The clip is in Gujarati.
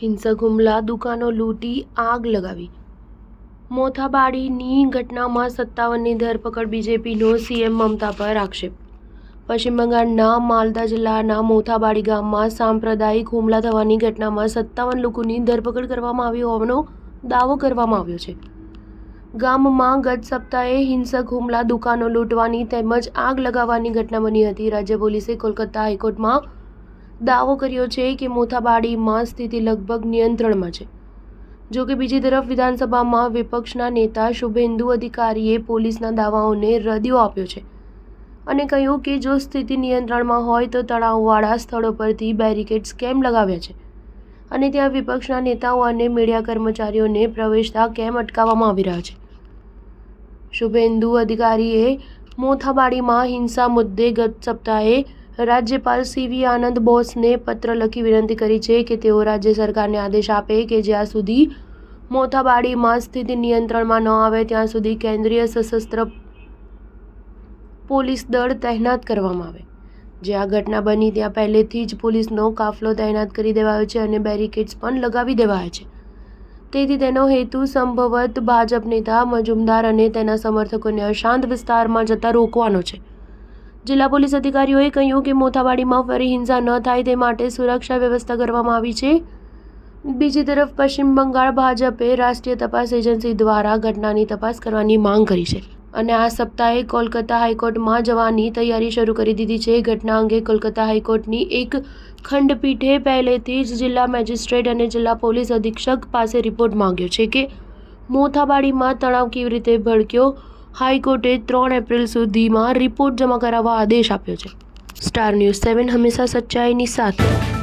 હિંસક હુમલા, દુકાનો લૂંટી આગ લગાવી. મોથાબાડીની ઘટનામાં 57ની ધરપકડ, બીજેપીનો સીએમ મમતા પર આક્ષેપ. પશ્ચિમ બંગાળના માલદા જિલ્લાના મોથાબાડી ગામમાં સાંપ્રદાયિક હુમલા થવાની ઘટનામાં 57 લોકોની ધરપકડ કરવામાં આવી હોવાનો દાવો કરવામાં આવ્યો છે. ગામમાં ગત સપ્તાહે હિંસક હુમલા, દુકાનો લૂંટવાની તેમજ આગ લગાવવાની ઘટના બની હતી. રાજ્ય પોલીસે કોલકાતા હાઈકોર્ટમાં દાવો કર્યો છે કે મોથાબાડીમાં સ્થિતિ લગભગ નિયંત્રણમાં છે. જો કે બીજી તરફ વિધાનસભામાં વિપક્ષના નેતા શુભેન્દુ અધિકારીએ પોલીસના દાવાઓને રદિયો આપ્યો છે અને કહ્યું કે જો સ્થિતિ નિયંત્રણમાં હોય તો તણાવવાળા સ્થળો પરથી બેરિકેડ્સ કેમ લગાવ્યા છે અને ત્યાં વિપક્ષના નેતાઓ અને મીડિયા કર્મચારીઓને પ્રવેશતા કેમ અટકાવવામાં આવી રહ્યા છે. શુભેન્દુ અધિકારીએ મોથાબાડીમાં હિંસા મુદ્દે ગત સપ્તાહે રાજ્યપાલ સીવી આનંદ બોસને પત્ર લખી વિનંતી કરી છે કે તેઓ રાજ્ય સરકારને આદેશ આપે કે જ્યાં સુધી મોથાબાડીમાં સ્થિતિ નિયંત્રણમાં ન આવે ત્યાં સુધી કેન્દ્રીય સશસ્ત્ર પોલીસ દળ તહેનાત કરવામાં આવે. જ્યાં ઘટના બની ત્યાં પહેલેથી જ પોલીસનો કાફલો તહેનાત કરી દેવાયો છે અને બેરિકેડ્સ પણ લગાવી દેવાયા છે. તેથી તેનો હેતુ સંભવત ભાજપ નેતા મજુમદાર અને તેના સમર્થકોને અશાંત વિસ્તારમાં જતા રોકવાનો છે. જિલ્લા પોલીસ અધિકારીઓએ કહ્યું કે મોથાબાડીમાં ફરી હિંસા ન થાય તે માટે સુરક્ષા વ્યવસ્થા કરવામાં આવી છે. બીજી તરફ પશ્ચિમ બંગાળ ભાજપે રાષ્ટ્રીય તપાસ એજન્સી દ્વારા ઘટનાની તપાસ કરવાની માંગ કરી છે અને આ સપ્તાહે કોલકાતા હાઈકોર્ટમાં જવાની તૈયારી શરૂ કરી દીધી છે. ઘટના અંગે કોલકાતા હાઈકોર્ટની એક ખંડપીઠે પહેલેથી જ જિલ્લા મેજિસ્ટ્રેટ અને જિલ્લા પોલીસ અધિક્ષક પાસે રિપોર્ટ માંગ્યો છે કે મોથાબાડીમાં તણાવ કેવી રીતે ભડક્યો. હાઈકોર્ટે 3 એપ્રિલ સુધીમાં રિપોર્ટ જમા કરાવવા આદેશ આપ્યો છે. સ્ટાર ન્યૂઝ 7 હંમેશા સચ્ચાઈની સાથે.